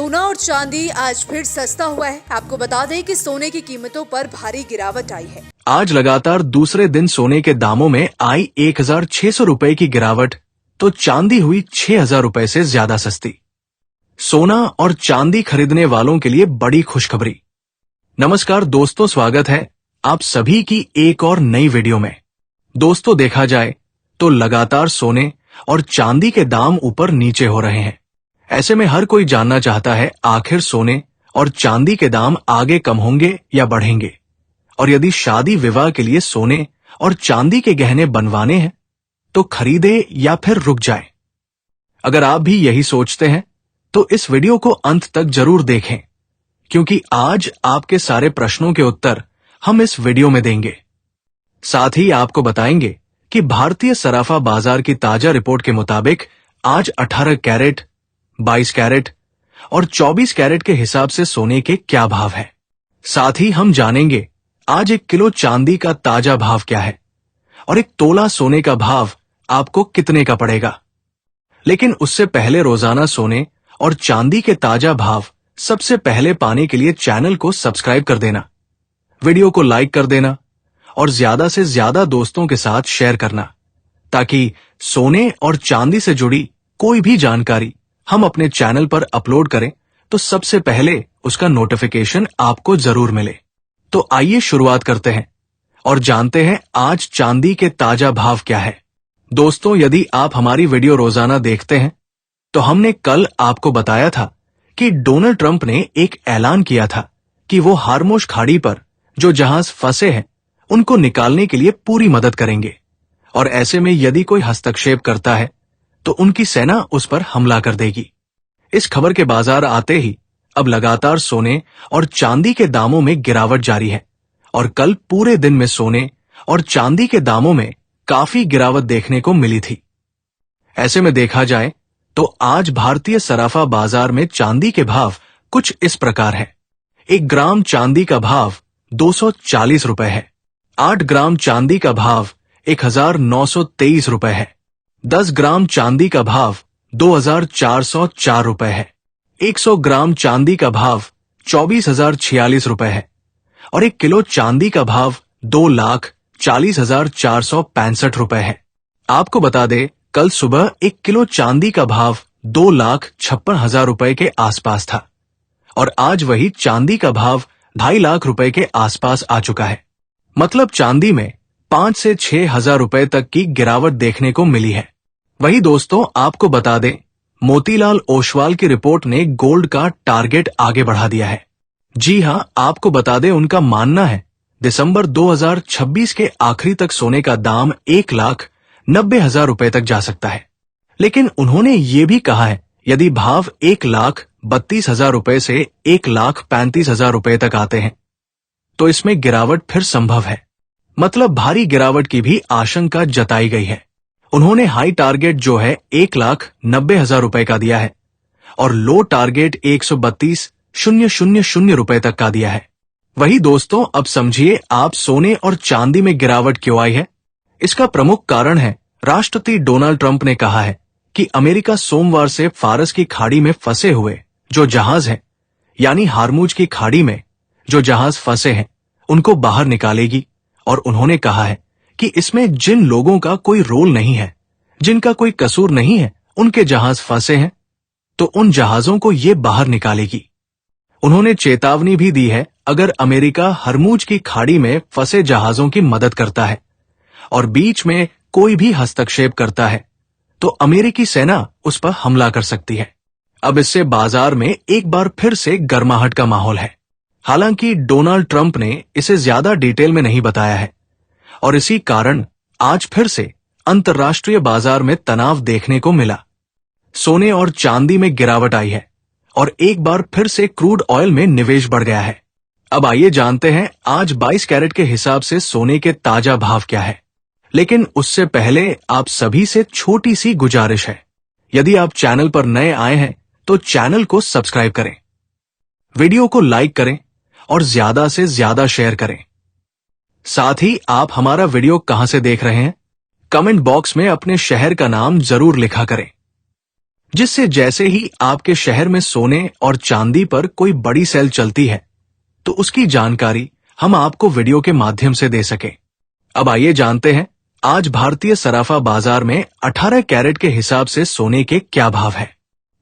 सोना और चांदी आज फिर सस्ता हुआ है। आपको बता दें कि सोने की कीमतों पर भारी गिरावट आई है। आज लगातार दूसरे दिन सोने के दामों में आई 1,600 रुपए की गिरावट, तो चांदी हुई 6,000 रुपए से ज्यादा सस्ती। सोना और चांदी खरीदने वालों के लिए बड़ी खुशखबरी। नमस्कार दोस्तों, स्वागत है आप सभी की एक और नई वीडियो में। दोस्तों, देखा जाए तो लगातार सोने और चांदी के दाम ऊपर नीचे हो रहे हैं। ऐसे में हर कोई जानना चाहता है आखिर सोने और चांदी के दाम आगे कम होंगे या बढ़ेंगे, और यदि शादी विवाह के लिए सोने और चांदी के गहने बनवाने हैं तो खरीदे या फिर रुक जाए। अगर आप भी यही सोचते हैं तो इस वीडियो को अंत तक जरूर देखें, क्योंकि आज आपके सारे प्रश्नों के उत्तर हम इस वीडियो में देंगे। साथ ही आपको बताएंगे कि भारतीय सराफा बाजार की ताजा रिपोर्ट के मुताबिक आज 18 कैरेट, 22 कैरेट और 24 कैरेट के हिसाब से सोने के क्या भाव है। साथ ही हम जानेंगे आज 1 किलो चांदी का ताजा भाव क्या है और 1 तोला सोने का भाव आपको कितने का पड़ेगा। लेकिन उससे पहले रोजाना सोने और चांदी के ताजा भाव सबसे पहले पाने के लिए चैनल को सब्सक्राइब कर देना, वीडियो को लाइक कर देना और ज्यादा से ज्यादा दोस्तों के साथ शेयर करना, ताकि सोने और चांदी से जुड़ी कोई भी जानकारी हम अपने चैनल पर अपलोड करें तो सबसे पहले उसका नोटिफिकेशन आपको जरूर मिले। तो आइए शुरुआत करते हैं और जानते हैं आज चांदी के ताजा भाव क्या है। दोस्तों, यदि आप हमारी वीडियो रोजाना देखते हैं तो हमने कल आपको बताया था कि डोनाल्ड ट्रंप ने एक ऐलान किया था कि वो हार्मुज खाड़ी पर जो जहाज फंसे हैं उनको निकालने के लिए पूरी मदद करेंगे, और ऐसे में यदि कोई हस्तक्षेप करता है तो उनकी सेना उस पर हमला कर देगी। इस खबर के बाजार आते ही अब लगातार सोने और चांदी के दामों में गिरावट जारी है, और कल पूरे दिन में सोने और चांदी के दामों में काफी गिरावट देखने को मिली थी। ऐसे में देखा जाए तो आज भारतीय सराफा बाजार में चांदी के भाव कुछ इस प्रकार है। 1 ग्राम चांदी का भाव 240 रुपए है। 8 ग्राम चांदी का भाव 1,923 रुपए है। 10 ग्राम चांदी का भाव 2,404 रुपए है। 100 ग्राम चांदी का भाव 24,046 रुपए है और 1 किलो चांदी का भाव 2,40,465 रुपए है। आपको बता दे, कल सुबह 1 किलो चांदी का भाव 2,56,000 रुपए के आसपास था, और आज वही चांदी का भाव 2.5 लाख रुपए के आसपास आ चुका है। मतलब चांदी में 5 से 6,000 रुपए तक की गिरावट देखने को मिली है। वही दोस्तों, आपको बता दें, मोतीलाल ओसवाल की रिपोर्ट ने गोल्ड का टारगेट आगे बढ़ा दिया है। जी हां, आपको बता दें, उनका मानना है दिसंबर 2026 के आखिरी तक सोने का दाम 1,90,000 रुपए तक जा सकता है। लेकिन उन्होंने ये भी कहा है, यदि भाव 1,32,000 रुपए से 1,35,000 रुपए तक आते हैं तो इसमें गिरावट फिर संभव है। मतलब भारी गिरावट की भी आशंका जताई गई है। उन्होंने हाई टारगेट जो है 1,90,000 रुपए का दिया है और लो टारगेट 132,000 रुपए तक का दिया है। वही दोस्तों, अब समझिए आप सोने और चांदी में गिरावट क्यों आई है। इसका प्रमुख कारण है, राष्ट्रपति डोनाल्ड ट्रंप ने कहा है कि अमेरिका सोमवार से फारस की खाड़ी में फंसे हुए जो जहाज हैं, यानी हार्मुज की खाड़ी में जो जहाज फंसे हैं, उनको बाहर निकालेगी। और उन्होंने कहा है कि इसमें जिन लोगों का कोई रोल नहीं है, जिनका कोई कसूर नहीं है, उनके जहाज फंसे हैं तो उन जहाजों को ये बाहर निकालेगी। उन्होंने चेतावनी भी दी है, अगर अमेरिका हरमुज की खाड़ी में फंसे जहाजों की मदद करता है और बीच में कोई भी हस्तक्षेप करता है तो अमेरिकी सेना उस पर हमला कर सकती है। अब इससे बाजार में एक बार फिर से गर्माहट का माहौल है। हालांकि डोनाल्ड ट्रंप ने इसे ज्यादा डिटेल में नहीं बताया है, और इसी कारण आज फिर से अंतर्राष्ट्रीय बाजार में तनाव देखने को मिला। सोने और चांदी में गिरावट आई है और एक बार फिर से क्रूड ऑयल में निवेश बढ़ गया है। अब आइए जानते हैं आज 22 कैरेट के हिसाब से सोने के ताजा भाव क्या है। लेकिन उससे पहले आप सभी से छोटी सी गुजारिश है, यदि आप चैनल पर नए आए हैं तो चैनल को सब्सक्राइब करें, वीडियो को लाइक करें और ज्यादा से ज्यादा शेयर करें। साथ ही आप हमारा वीडियो कहां से देख रहे हैं, कमेंट बॉक्स में अपने शहर का नाम जरूर लिखा करें। जिससे जैसे ही आपके शहर में सोने और चांदी पर कोई बड़ी सेल चलती है तो उसकी जानकारी हम आपको वीडियो के माध्यम से दे सके। अब आइए जानते हैं आज भारतीय सराफा बाजार में 18 कैरेट के हिसाब से सोने के क्या भाव है।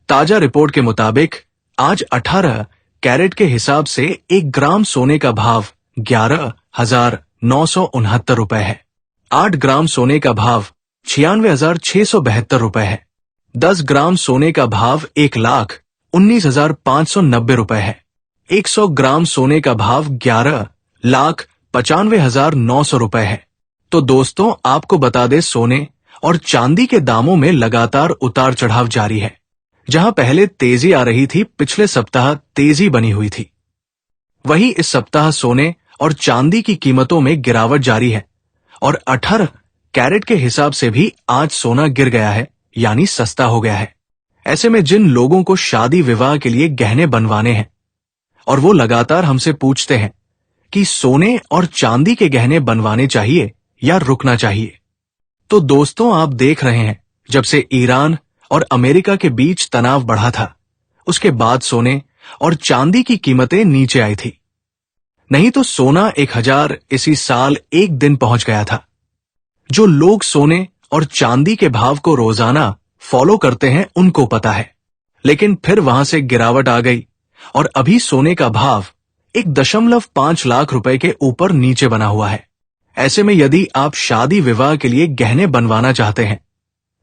ताजा रिपोर्ट के मुताबिक आज 18 कैरेट के हिसाब से 1 ग्राम सोने का भाव 11,969 रुपए है। 8 ग्राम सोने का भाव 96,672 रुपए है। 10 ग्राम सोने का भाव 1,19,590 रुपए है। 100 ग्राम सोने का भाव 11,95,900 रुपए है। तो दोस्तों आपको बता दें सोने और चांदी के दामों में लगातार उतार चढ़ाव जारी है। जहां पहले तेजी आ रही थी, पिछले सप्ताह तेजी बनी हुई थी, वहीं इस सप्ताह सोने और चांदी की कीमतों में गिरावट जारी है और 18 कैरेट के हिसाब से भी आज सोना गिर गया है, यानी सस्ता हो गया है। ऐसे में जिन लोगों को शादी विवाह के लिए गहने बनवाने हैं और वो लगातार हमसे पूछते हैं कि सोने और चांदी के गहने बनवाने चाहिए या रुकना चाहिए, तो दोस्तों आप देख रहे हैं जब से ईरान और अमेरिका के बीच तनाव बढ़ा था, उसके बाद सोने और चांदी की कीमतें नीचे आई थी। नहीं तो सोना 1000 इसी साल एक दिन पहुंच गया था। जो लोग सोने और चांदी के भाव को रोजाना फॉलो करते हैं उनको पता है, लेकिन फिर वहां से गिरावट आ गई और अभी सोने का भाव 1.5 लाख रुपए के ऊपर नीचे बना हुआ है। ऐसे में यदि आप शादी विवाह के लिए गहने बनवाना चाहते हैं,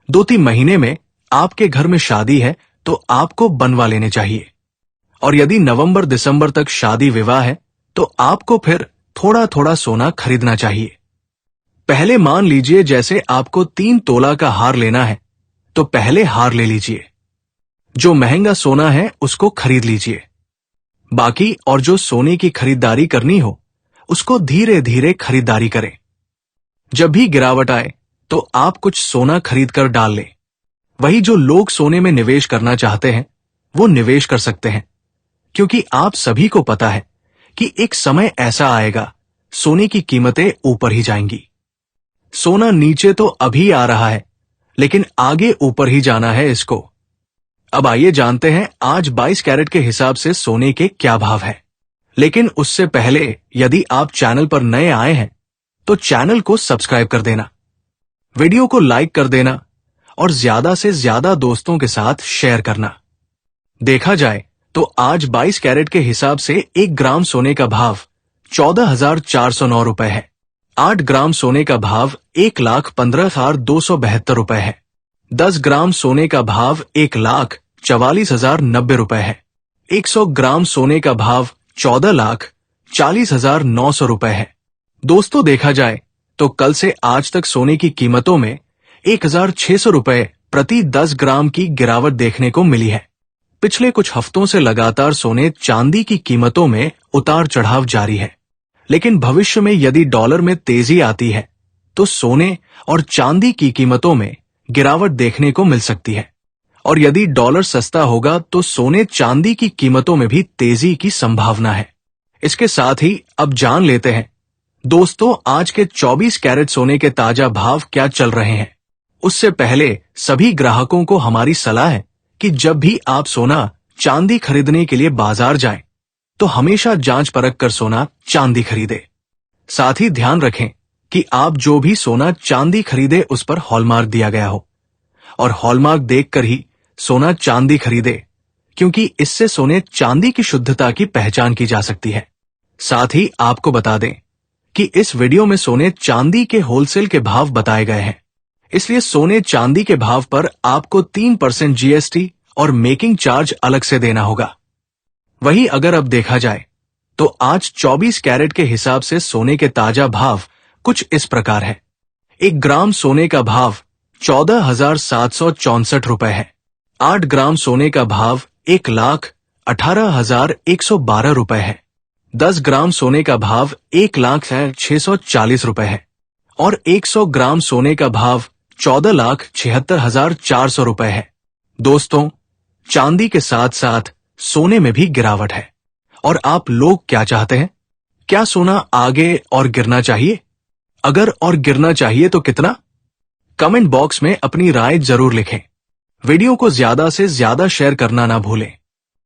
2-3 महीने में आपके घर में शादी है तो आपको बनवा लेने चाहिए। और यदि नवंबर दिसंबर तक शादी विवाह है तो आपको फिर थोड़ा थोड़ा सोना खरीदना चाहिए। पहले मान लीजिए जैसे आपको 3 तोला का हार लेना है तो पहले हार ले लीजिए। जो महंगा सोना है उसको खरीद लीजिए। बाकी और जो सोने की खरीदारी करनी हो उसको धीरे धीरे खरीदारी करें। जब भी गिरावट आए तो आप कुछ सोना खरीद कर डाल लें। वही जो लोग सोने में निवेश करना चाहते हैं वो निवेश कर सकते हैं, क्योंकि आप सभी को पता है कि एक समय ऐसा आएगा सोने की कीमतें ऊपर ही जाएंगी। सोना नीचे तो अभी आ रहा है, लेकिन आगे ऊपर ही जाना है इसको। अब आइए जानते हैं आज 22 कैरेट के हिसाब से सोने के क्या भाव है। लेकिन उससे पहले यदि आप चैनल पर नए आए हैं तो चैनल को सब्सक्राइब कर देना, वीडियो को लाइक कर देना और ज्यादा से ज्यादा दोस्तों के साथ शेयर करना। देखा जाए तो आज 22 कैरेट के हिसाब से 1 ग्राम सोने का भाव 14,409 रुपए है। 8 ग्राम सोने का भाव 1,15,272 रुपए है। 10 ग्राम सोने का भाव 1,44,090 रुपए है। 100 ग्राम सोने का भाव 14,40,900 रुपए है। दोस्तों देखा जाए तो कल से आज तक सोने की कीमतों में 1,600 रुपए प्रति 10 ग्राम की गिरावट देखने को मिली है। पिछले कुछ हफ्तों से लगातार सोने चांदी की कीमतों में उतार चढ़ाव जारी है, लेकिन भविष्य में यदि डॉलर में तेजी आती है तो सोने और चांदी की कीमतों में गिरावट देखने को मिल सकती है। और यदि डॉलर सस्ता होगा तो सोने चांदी की कीमतों में भी तेजी की संभावना है। इसके साथ ही अब जान लेते हैं दोस्तों आज के 24 कैरेट सोने के ताजा भाव क्या चल रहे हैं। उससे पहले सभी ग्राहकों को हमारी सलाह है कि जब भी आप सोना चांदी खरीदने के लिए बाजार जाएं, तो हमेशा जांच परख कर सोना चांदी खरीदे। साथ ही ध्यान रखें कि आप जो भी सोना चांदी खरीदे उस पर हॉलमार्क दिया गया हो और हॉलमार्क देखकर ही सोना चांदी खरीदे, क्योंकि इससे सोने चांदी की शुद्धता की पहचान की जा सकती है। साथ ही आपको बता दें कि इस वीडियो में सोने चांदी के होलसेल के भाव बताए गए हैं, इसलिए सोने चांदी के भाव पर आपको 3% जीएसटी और मेकिंग चार्ज अलग से देना होगा। वहीं अगर अब देखा जाए तो आज 24 कैरेट के हिसाब से सोने के ताजा भाव कुछ इस प्रकार है। 1 ग्राम सोने का भाव 14,764 रुपए है। 8 ग्राम सोने का भाव 1,18,112 रुपए है। 10 ग्राम सोने का भाव 1,0640 रुपए है और 100 ग्राम सोने का भाव 14,76,400 रुपए है। दोस्तों चांदी के साथ साथ सोने में भी गिरावट है और आप लोग क्या चाहते हैं? क्या सोना आगे और गिरना चाहिए? अगर और गिरना चाहिए तो कितना? कमेंट बॉक्स में अपनी राय जरूर लिखें। वीडियो को ज्यादा से ज्यादा शेयर करना ना भूलें